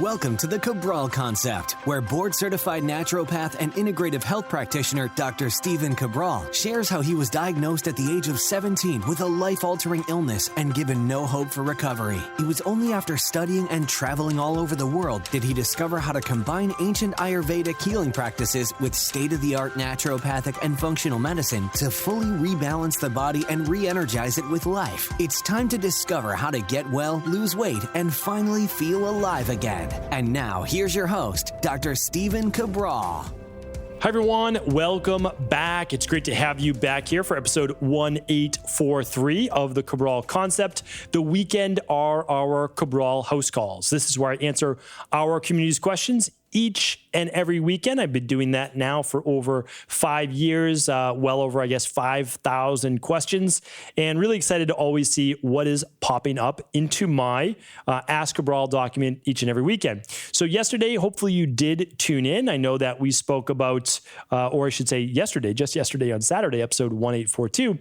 Welcome to the Cabral Concept, where board-certified naturopath and integrative health practitioner Dr. Stephen Cabral shares how he was diagnosed at the age of 17 with a life-altering illness and given no hope for recovery. It was only after studying and traveling all over the world did he discover how to combine ancient Ayurvedic healing practices with state-of-the-art naturopathic and functional medicine to fully rebalance the body and re-energize it with life. It's time to discover how to get well, lose weight, and finally feel alive again. And now, here's your host, Dr. Stephen Cabral. Hi, everyone. Welcome back. It's great to have you back here for episode 1843 of the Cabral Concept. The weekend are our Cabral house calls. This is where I answer our community's questions each and every weekend. I've been doing that now for over 5 years, well over, 5,000 questions, and really excited to always see what is popping up into my Ask Cabral document each and every weekend. So yesterday, hopefully you did tune in. I know that we spoke about, or I should say just yesterday on Saturday, episode 1842,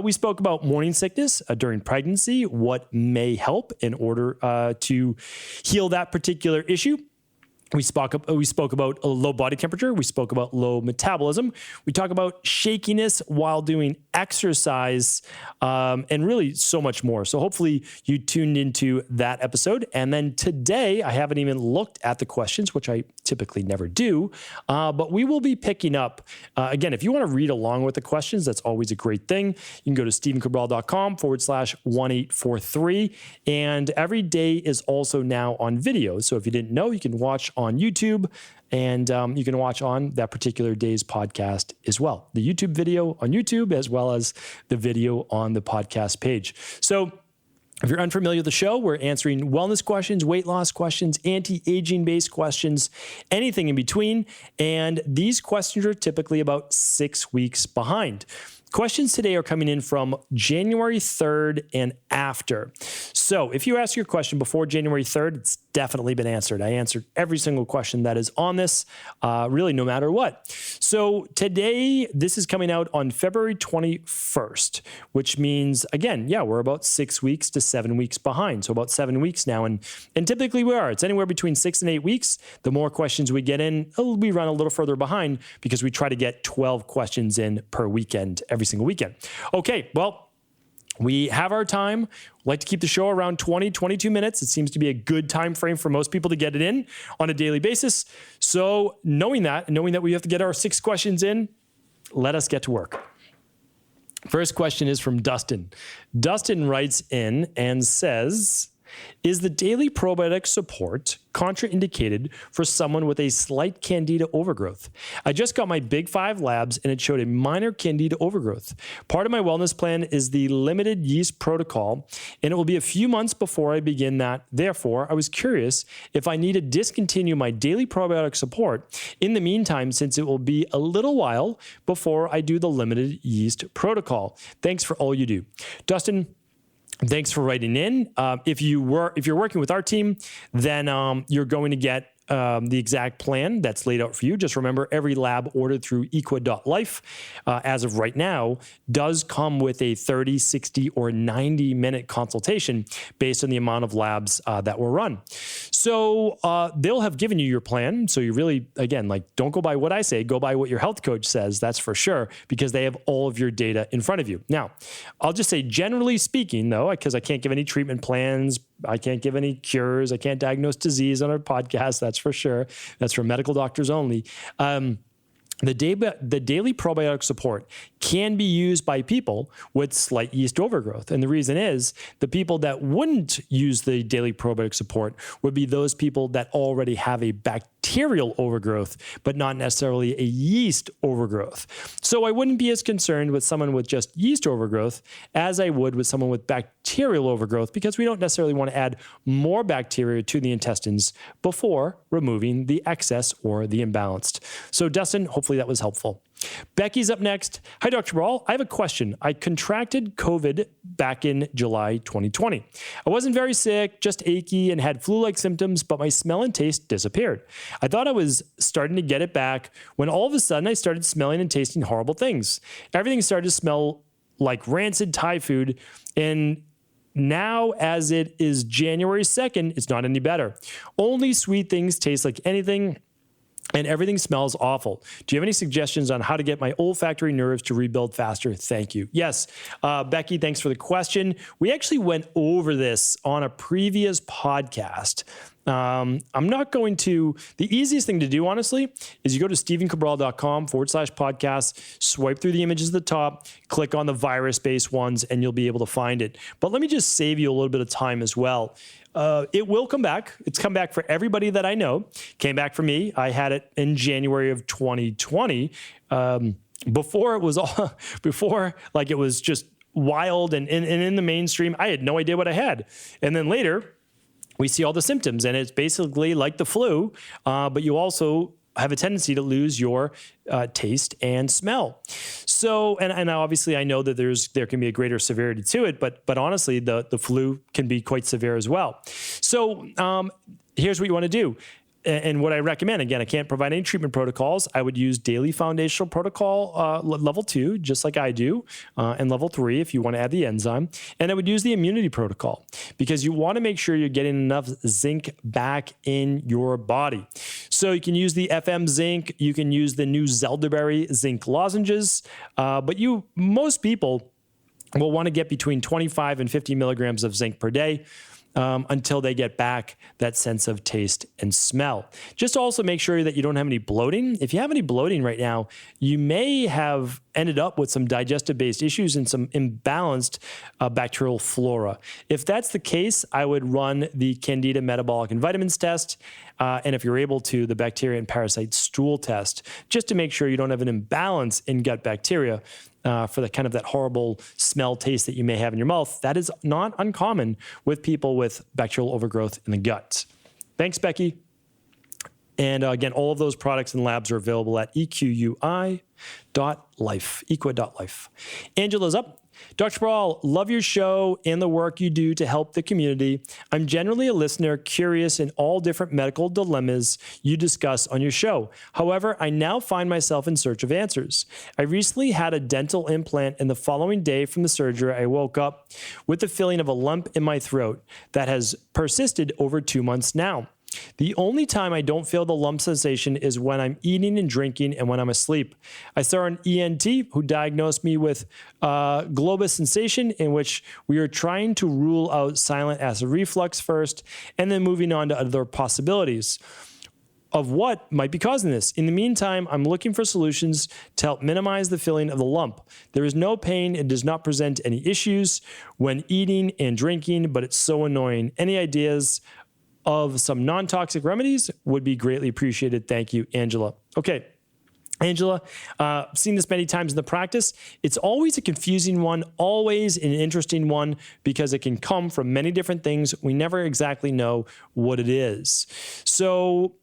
we spoke about morning sickness during pregnancy, what may help in order to heal that particular issue. We spoke about low body temperature. We spoke about low metabolism. We talk about shakiness while doing exercise, and really so much more. So hopefully you tuned into that episode. And then today, I haven't even looked at the questions, which I typically never do, but we will be picking up, again, if you want to read along with the questions, that's always a great thing. You can go to stephencabral.com/1843. And every day is also now on video. So if you didn't know, you can watch on YouTube, and you can watch on that particular day's podcast as well. The YouTube video on YouTube, as well as the video on the podcast page. So if you're unfamiliar with the show, we're answering wellness questions, weight loss questions, anti-aging based questions, anything in between. And these questions are typically about 6 weeks behind. Questions today are coming in from January 3rd and after. So if you ask your question before January 3rd, it's definitely been answered. I answered every single question that is on this, really no matter what. So today, this is coming out on February 21st, which means, again, we're about 6 weeks to 7 weeks behind. So about 7 weeks now. And typically we are. It's anywhere between 6 and 8 weeks. The more questions we get in, we run a little further behind because we try to get 12 questions in per weekend, every single weekend. Okay, well, we have our time. We like to keep the show around 20, 22 minutes. It seems to be a good time frame for most people to get it in on a daily basis. So knowing that we have to get our 6 questions in, let us get to work. First question is from Dustin. Dustin writes in and says, is the Daily Probiotic Support contraindicated for someone with a slight Candida overgrowth? I just got my Big 5 labs and it showed a minor Candida overgrowth. Part of my wellness plan is the Limited Yeast Protocol, and it will be a few months before I begin that. Therefore, I was curious if I need to discontinue my Daily Probiotic Support in the meantime, since it will be a little while before I do the Limited Yeast Protocol. Thanks for all you do. Dustin, thanks for writing in. If you're working with our team, then you're going to get the exact plan that's laid out for you. Just remember, every lab ordered through equa.life, as of right now, does come with a 30, 60, or 90-minute consultation based on the amount of labs that were run. So they'll have given you your plan. So you really, again, don't go by what I say, go by what your health coach says, that's for sure, because they have all of your data in front of you. Now, I'll just say, generally speaking, though, because I can't give any treatment plans, I can't give any cures, I can't diagnose disease on our podcast, that's for sure. That's for medical doctors only. The Daily Probiotic Support can be used by people with slight yeast overgrowth. And the reason is the people that wouldn't use the Daily Probiotic Support would be those people that already have a bacterial overgrowth, but not necessarily a yeast overgrowth. So I wouldn't be as concerned with someone with just yeast overgrowth as I would with someone with bacterial overgrowth, because we don't necessarily want to add more bacteria to the intestines before removing the excess or the imbalanced. So Dustin, hopefully that was helpful. Becky's up next. Hi, Dr. Cabral. I have a question. I contracted COVID back in July 2020. I wasn't very sick, just achy and had flu-like symptoms, but my smell and taste disappeared. I thought I was starting to get it back when all of a sudden I started smelling and tasting horrible things. Everything started to smell like rancid Thai food, and Now, as it is January 2nd, it's not any better. Only sweet things taste like anything, and everything smells awful. Do you have any suggestions on how to get my olfactory nerves to rebuild faster? Thank you. Yes, Becky, thanks for the question. We actually went over this on a previous podcast. I'm not going to, the easiest thing to do, honestly, is you go to stephencabral.com/podcast, swipe through the images at the top, click on the virus-based ones, and you'll be able to find it. But let me just save you a little bit of time as well. It will come back. It's come back for everybody that I know. Came back for me. I had it in January of 2020. Before it was all, before like it was just wild and in the mainstream, I had no idea what I had. And then later, we see all the symptoms, and it's basically like the flu, but you also have a tendency to lose your taste and smell. So, and obviously I know that there can be a greater severity to it, but honestly, the flu can be quite severe as well. So here's what you want to do. And what I recommend, again, I can't provide any treatment protocols. I would use daily foundational protocol level 2, just like I do, and level 3 if you want to add the enzyme. And I would use the immunity protocol because you want to make sure you're getting enough zinc back in your body. So you can use the FM zinc. You can use the new Zelderberry zinc lozenges. But most people will want to get between 25 and 50 milligrams of zinc per day. Until they get back that sense of taste and smell. Just also make sure that you don't have any bloating. If you have any bloating right now, you may have ended up with some digestive-based issues and some imbalanced bacterial flora. If that's the case, I would run the Candida metabolic and vitamins test, and if you're able to, the bacteria and parasite stool test, just to make sure you don't have an imbalance in gut bacteria. For the kind of that horrible smell taste that you may have in your mouth. That is not uncommon with people with bacterial overgrowth in the gut. Thanks, Becky. And again, all of those products and labs are available at equi.life, equi.life. Angela's up. Dr. Cabral, love your show and the work you do to help the community. I'm generally a listener curious in all different medical dilemmas you discuss on your show. However, I now find myself in search of answers. I recently had a dental implant, and the following day from the surgery, I woke up with the feeling of a lump in my throat that has persisted over 2 months now. The only time I don't feel the lump sensation is when I'm eating and drinking and when I'm asleep. I saw an ENT who diagnosed me with globus sensation, in which we are trying to rule out silent acid reflux first and then moving on to other possibilities of what might be causing this. In the meantime, I'm looking for solutions to help minimize the feeling of the lump. There is no pain. It does not present any issues when eating and drinking, but it's so annoying. Any ideas of some non-toxic remedies would be greatly appreciated. Thank you, Angela. Okay, Angela, seen this many times in the practice. It's always a confusing one, always an interesting one, because it can come from many different things. We never exactly know what it is. So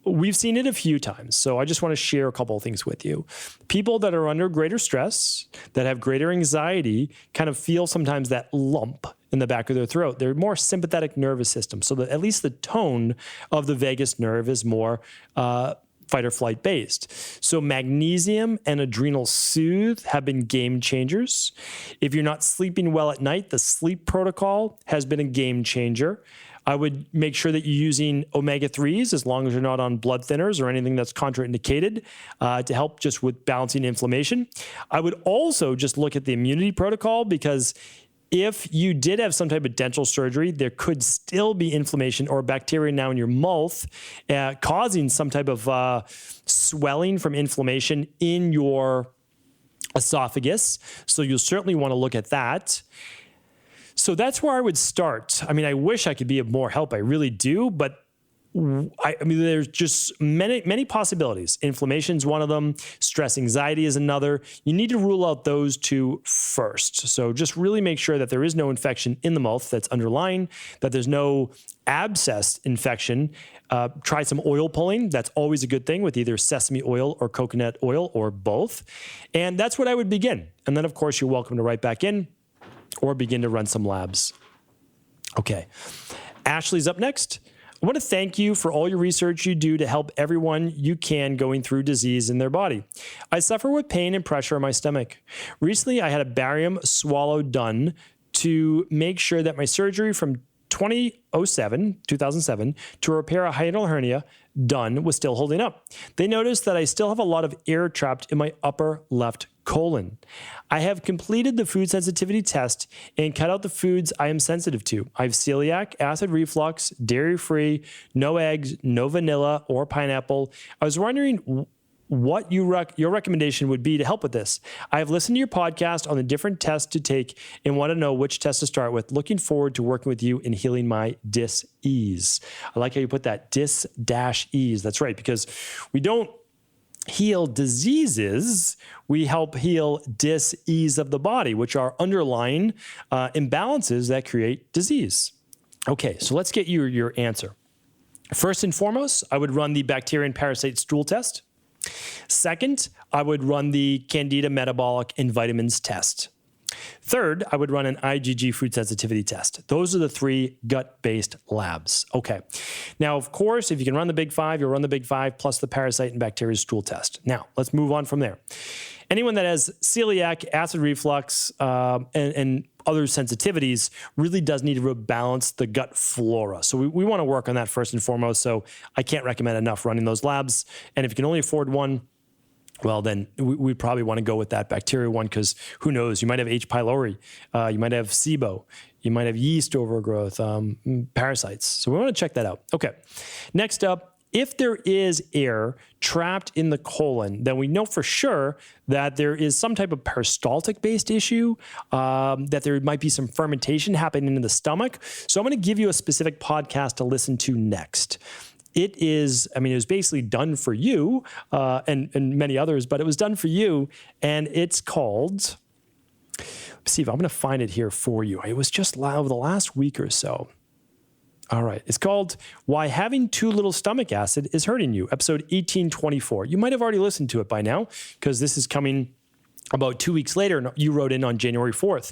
we've seen it a few times. So I just want to share a couple of things with you. People that are under greater stress, that have greater anxiety, kind of feel sometimes that lump in the back of their throat. They're more sympathetic nervous system. So that at least the tone of the vagus nerve is more fight or flight based. So magnesium and adrenal soothe have been game changers. If you're not sleeping well at night, the sleep protocol has been a game changer. I would make sure that you're using omega-3s as long as you're not on blood thinners or anything that's contraindicated to help just with balancing inflammation. I would also just look at the immunity protocol, because if you did have some type of dental surgery, there could still be inflammation or bacteria now in your mouth causing some type of swelling from inflammation in your esophagus. So you'll certainly want to look at that. So that's where I would start. I mean, I wish I could be of more help. I really do, but I mean, there's just many possibilities. Inflammation is one of them. Stress, anxiety is another. You need to rule out those two first. So just really make sure that there is no infection in the mouth that's underlying, that there's no abscess infection. Try some oil pulling. That's always a good thing with either sesame oil or coconut oil or both. And that's what I would begin. And then, of course, you're welcome to write back in or begin to run some labs. Okay. Ashley's up next. I want to thank you for all your research you do to help everyone you can going through disease in their body. I suffer with pain and pressure in my stomach. Recently, I had a barium swallow done to make sure that my surgery from 2007 to repair a hiatal hernia done was still holding up. They noticed that I still have a lot of air trapped in my upper left colon. I have completed the food sensitivity test and cut out the foods I am sensitive to. I have celiac, acid reflux, dairy-free, no eggs, no vanilla or pineapple. I was wondering what your recommendation would be to help with this. I have listened to your podcast on the different tests to take and want to know which test to start with. Looking forward to working with you in healing my dis-ease. I like how you put that, dis-ease. That's right, because we don't heal diseases, we help heal dis-ease of the body, which are underlying imbalances that create disease. Okay, so let's get you your answer. First and foremost, I would run the bacteria and parasite stool test. Second, I would run the Candida metabolic and vitamins test. Third, I would run an IgG food sensitivity test. Those are the 3 gut-based labs. Okay. Now, of course, if you can run the big 5, you'll run the big 5 plus the parasite and bacteria stool test. Now, let's move on from there. Anyone that has celiac, acid reflux, and other sensitivities really does need to rebalance the gut flora. So we want to work on that first and foremost. So I can't recommend enough running those labs. And if you can only afford one, well, then we'd probably want to go with that bacteria one, because who knows? You might have H. pylori, you might have SIBO, you might have yeast overgrowth, parasites. So we want to check that out. Okay. Next up, if there is air trapped in the colon, then we know for sure that there is some type of peristaltic-based issue, that there might be some fermentation happening in the stomach. So I'm going to give you a specific podcast to listen to next. It was basically done for you and many others, but it was done for you, and it's called, let's see if I'm going to find it here for you. It was just over the last week or so. All right. It's called Why Having Too Little Stomach Acid is Hurting You, episode 1824. You might have already listened to it by now, because this is coming about 2 weeks later, and you wrote in on January 4th.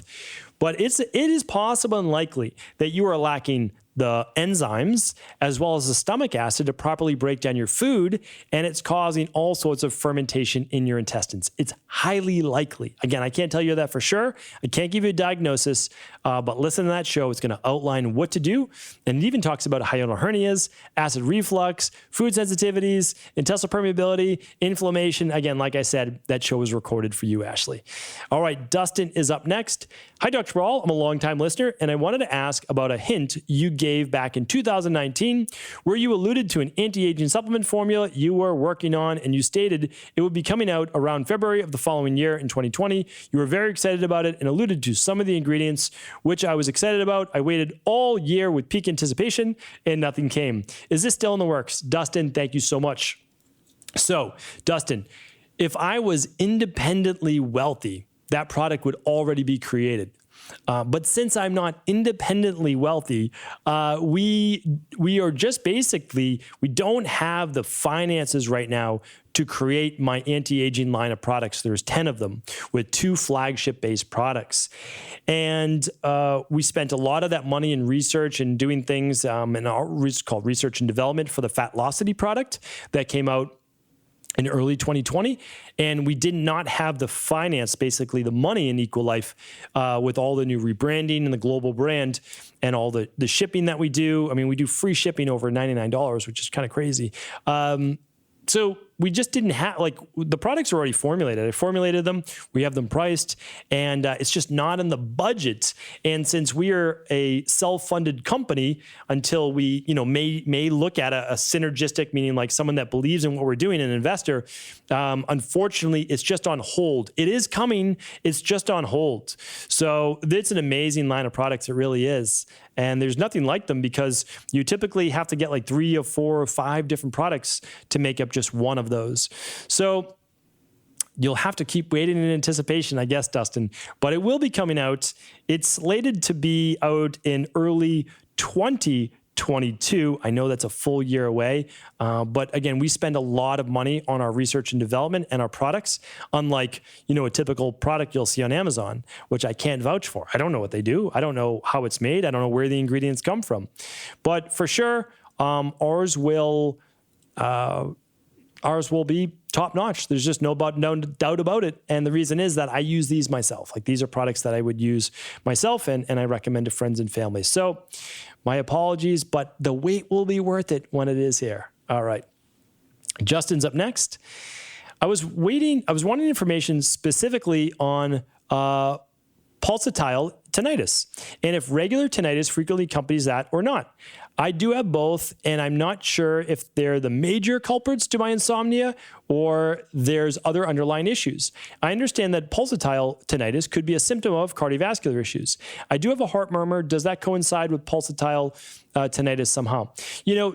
But it is possible and likely that you are lacking the enzymes as well as the stomach acid to properly break down your food, and it's causing all sorts of fermentation in your intestines. It's highly likely. Again, I can't tell you that for sure. I can't give you a diagnosis, but listen to that show. It's going to outline what to do, and it even talks about hiatal hernias, acid reflux, food sensitivities, intestinal permeability, inflammation. Again, like I said, that show was recorded for you, Ashley. All right, Dustin is up next. Hi, Dr. Cabral. I'm a longtime listener, and I wanted to ask about a hint you gave back in 2019, where you alluded to an anti-aging supplement formula you were working on, and you stated it would be coming out around February of the following year in 2020. You were very excited about it and alluded to some of the ingredients, which I was excited about. I waited all year with peak anticipation, and nothing came. Is this still in the works? Dustin, thank you so much. So, Dustin, if I was independently wealthy, that product would already be created. But since I'm not independently wealthy, we are just basically, we don't have the finances right now to create my anti-aging line of products. There's 10 of them with 2 flagship-based products. And we spent a lot of that money in research and doing things in our called research and development for the Fatlocity product that came out in early 2020, and we did not have the finance, basically the money in Equal Life with all the new rebranding and the global brand and all the shipping that we do. I mean, we do free shipping over $99, which is kind of crazy. So we just didn't have, like, the products are already formulated. I formulated them, we have them priced, and it's just not in the budget. And since we are a self-funded company, until we, may look at a synergistic, meaning like someone that believes in what we're doing, an investor, unfortunately, it's just on hold. It is coming, it's just on hold. So it's an amazing line of products, it really is. And there's nothing like them, because you typically have to get like 3 or 4 or 5 different products to make up just one of those. So you'll have to keep waiting in anticipation, I guess, Dustin, but it will be coming out. It's slated to be out in early 2022. I know that's a full year away, but again, we spend a lot of money on our research and development and our products, unlike, a typical product you'll see on Amazon, which I can't vouch for. I don't know what they do. I don't know how it's made. I don't know where the ingredients come from. But for sure, ours will, ours will be top notch. There's just no doubt about it. And the reason is that I use these myself. Like, these are products that I would use myself, and I recommend to friends and family. So my apologies, but the wait will be worth it when it is here. All right. Justin's up next. I was wanting information specifically on pulsatile tinnitus, and if regular tinnitus frequently accompanies that or not. I do have both, and I'm not sure if they're the major culprits to my insomnia or there's other underlying issues. I understand that pulsatile tinnitus could be a symptom of cardiovascular issues. I do have a heart murmur. Does that coincide with pulsatile tinnitus somehow?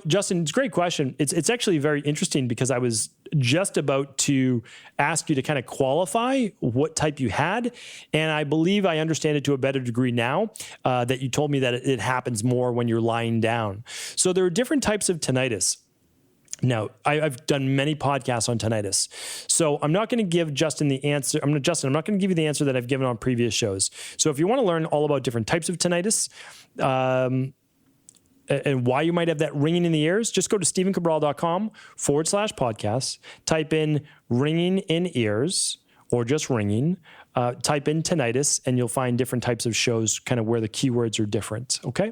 Justin, it's a great question. It's actually very interesting because I was just about to ask you to kind of qualify what type you had. And I believe I understand it to a better degree now that you told me that it happens more when you're lying down. So there are different types of tinnitus. Now, I've done many podcasts on tinnitus. So I'm not going to give Justin the answer. I'm not going to give you the answer that I've given on previous shows. So if you want to learn all about different types of tinnitus, and why you might have that ringing in the ears, just go to stevencabral.com/podcasts, type in ringing in ears or just ringing, type in tinnitus, and you'll find different types of shows kind of where the keywords are different, okay?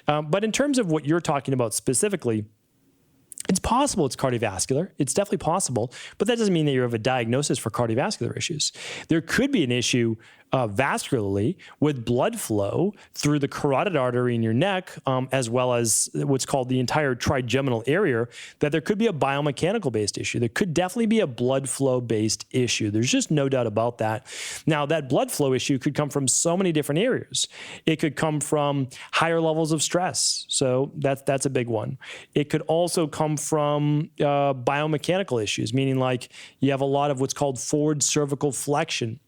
But in terms of what you're talking about specifically, it's possible it's cardiovascular. It's definitely possible, but that doesn't mean that you have a diagnosis for cardiovascular issues. There could be an issue vascularly with blood flow through the carotid artery in your neck, as well as what's called the entire trigeminal area, that there could be a biomechanical-based issue. There could definitely be a blood flow-based issue. There's just no doubt about that. Now, that blood flow issue could come from so many different areas. It could come from higher levels of stress. So that's a big one. It could also come from biomechanical issues, meaning like you have a lot of what's called forward cervical flexion.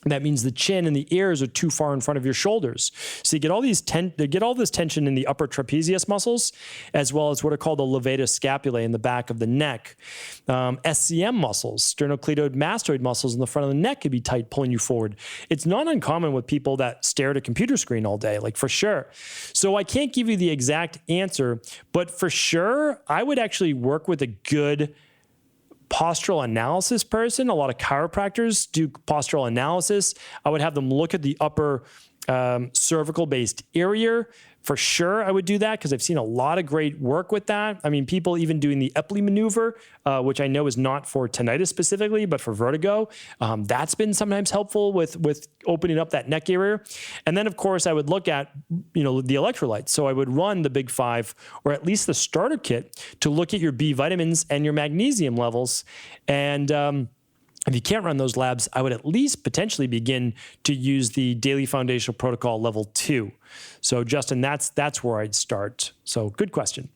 That means the chin and the ears are too far in front of your shoulders. So you get all this tension in the upper trapezius muscles, as well as what are called the levator scapulae in the back of the neck. SCM muscles, sternocleidoid mastoid muscles in the front of the neck could be tight, pulling you forward. It's not uncommon with people that stare at a computer screen all day, like for sure. So I can't give you the exact answer, but for sure, I would actually work with a good postural analysis person. A lot of chiropractors do postural analysis. I would have them look at the upper cervical-based area. For sure, I would do that because I've seen a lot of great work with that. I mean, people even doing the Epley maneuver, which I know is not for tinnitus specifically, but for vertigo. That's been sometimes helpful with opening up that neck area. And then, of course, I would look at, the electrolytes. So I would run the Big Five, or at least the starter kit, to look at your B vitamins and your magnesium levels. And if you can't run those labs, I would at least potentially begin to use the Daily Foundational Protocol Level 2. So, Justin, that's where I'd start. So, good question.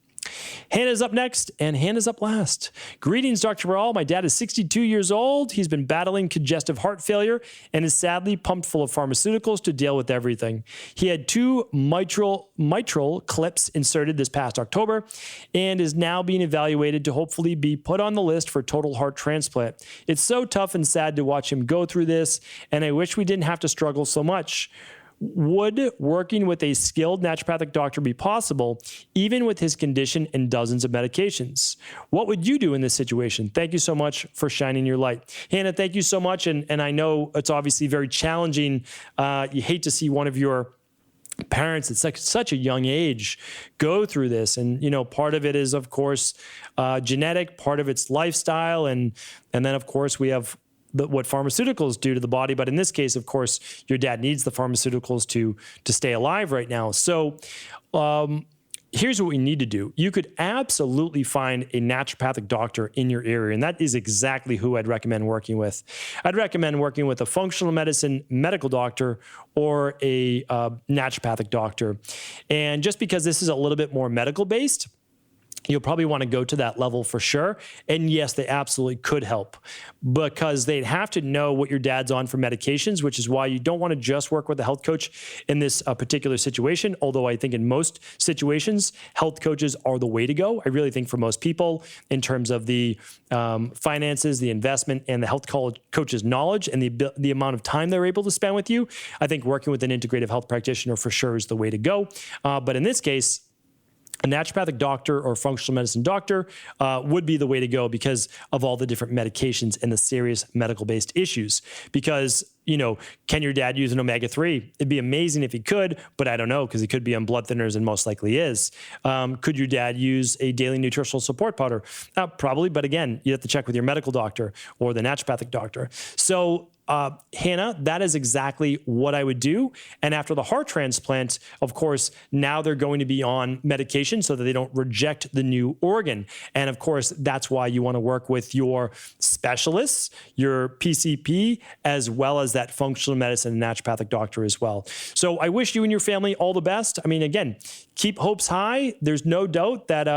Hannah's up next, and Hannah's up last. Greetings, Dr. Cabral. My dad is 62 years old. He's been battling congestive heart failure and is sadly pumped full of pharmaceuticals to deal with everything. He had 2 mitral clips inserted this past October and is now being evaluated to hopefully be put on the list for total heart transplant. It's so tough and sad to watch him go through this, and I wish we didn't have to struggle so much. Would working with a skilled naturopathic doctor be possible, even with his condition and dozens of medications? What would you do in this situation? Thank you so much for shining your light. Hannah, thank you so much. And I know it's obviously very challenging. You hate to see one of your parents at such a young age go through this. And, part of it is, of course, genetic, part of it's lifestyle. And then, of course, we have what pharmaceuticals do to the body. But in this case, of course, your dad needs the pharmaceuticals to stay alive right now. So here's what we need to do. You could absolutely find a naturopathic doctor in your area, and that is exactly who I'd recommend working with. I'd recommend working with a functional medicine medical doctor or a naturopathic doctor. And just because this is a little bit more medical based, you'll probably want to go to that level for sure. And yes, they absolutely could help because they'd have to know what your dad's on for medications, which is why you don't want to just work with a health coach in this particular situation. Although I think in most situations, health coaches are the way to go. I really think for most people in terms of the finances, the investment, and the health coach's knowledge and the amount of time they're able to spend with you, I think working with an integrative health practitioner for sure is the way to go. But in this case, a naturopathic doctor or functional medicine doctor would be the way to go because of all the different medications and the serious medical-based issues. Because, can your dad use an omega-3? It'd be amazing if he could, but I don't know because he could be on blood thinners and most likely is. Could your dad use a daily nutritional support powder? Probably, but again, you have to check with your medical doctor or the naturopathic doctor. So Hannah, that is exactly what I would do. And after the heart transplant, of course, now they're going to be on medication so that they don't reject the new organ. And of course, that's why you want to work with your specialists, your PCP, as well as that functional medicine and naturopathic doctor as well. So I wish you and your family all the best. I mean, again, keep hopes high. There's no doubt that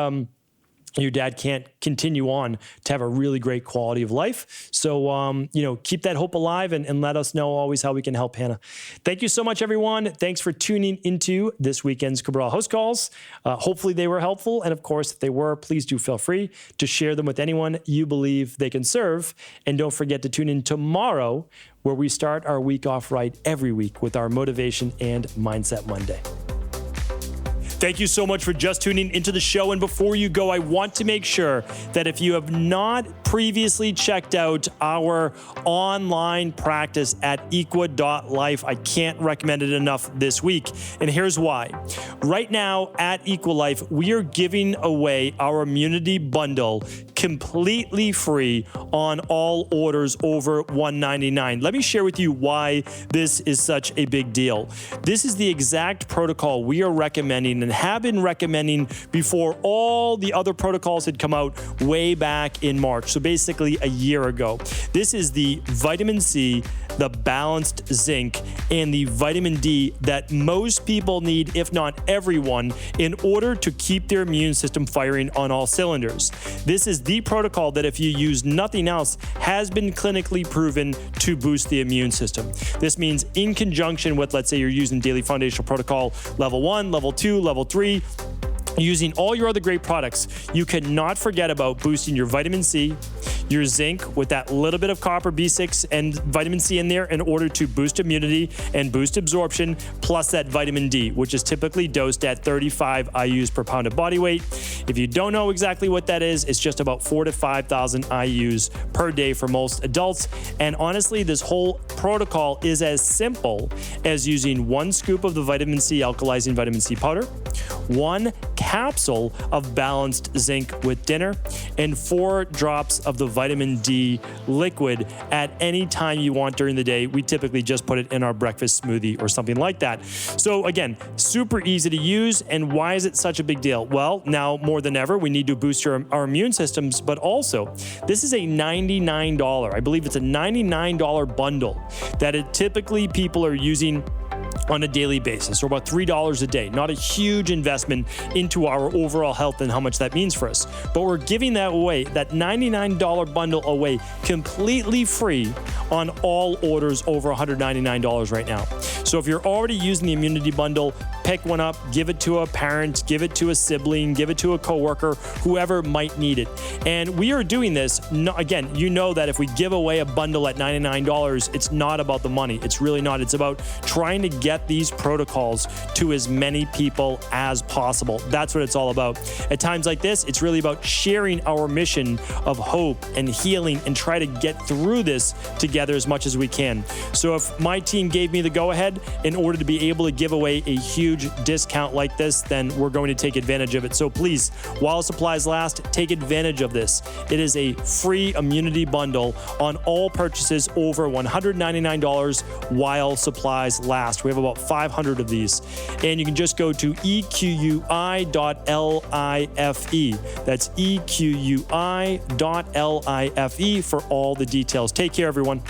your dad can't continue on to have a really great quality of life. So, keep that hope alive and let us know always how we can help Hannah. Thank you so much, everyone. Thanks for tuning into this weekend's Cabral House Calls. Hopefully they were helpful. And of course, if they were, please do feel free to share them with anyone you believe they can serve. And don't forget to tune in tomorrow where we start our week off right every week with our Motivation and Mindset Monday. Thank you so much for just tuning into the show. And before you go, I want to make sure that if you have not previously checked out our online practice at equa.life, I can't recommend it enough this week. And here's why. Right now at EquaLife, we are giving away our immunity bundle completely free on all orders over $199. Let me share with you why this is such a big deal. This is the exact protocol we are recommending and have been recommending before all the other protocols had come out way back in March. So basically a year ago. This is the vitamin C, the balanced zinc, and the vitamin D that most people need, if not everyone, in order to keep their immune system firing on all cylinders. This is the protocol that, if you use nothing else, has been clinically proven to boost the immune system. This means in conjunction with, let's say you're using Daily Foundational Protocol Level 1, Level 2, Level 3, using all your other great products, you cannot forget about boosting your vitamin C, your zinc with that little bit of copper, B6, and vitamin C in there in order to boost immunity and boost absorption, plus that vitamin D, which is typically dosed at 35 IUs per pound of body weight. If you don't know exactly what that is, it's just about 4,000 to 5,000 IUs per day for most adults. And honestly, this whole protocol is as simple as using 1 scoop of the vitamin C alkalizing vitamin C powder, 1 capsule of balanced zinc with dinner, and 4 drops of the vitamin D liquid at any time you want during the day. We typically just put it in our breakfast smoothie or something like that. So again, super easy to use. And why is it such a big deal? Well, now more than ever, we need to boost our immune systems, but also this is a $99, I believe it's a $99 bundle that typically people are using on a daily basis, or about $3 a day. Not a huge investment into our overall health and how much that means for us. But we're giving that away, that $99 bundle away, completely free on all orders over $199 right now. So if you're already using the immunity bundle, pick one up, give it to a parent, give it to a sibling, give it to a coworker, whoever might need it. And we are doing this, again, you know that if we give away a bundle at $99, it's not about the money. It's really not. It's about trying to get these protocols to as many people as possible. That's what it's all about. At times like this, it's really about sharing our mission of hope and healing and try to get through this together as much as we can. So if my team gave me the go-ahead in order to be able to give away a huge discount like this, then we're going to take advantage of it. So please, while supplies last, take advantage of this. It is a free immunity bundle on all purchases over $199 while supplies last. We have about 500 of these. And you can just go to equi.life. That's equi.life for all the details. Take care, everyone.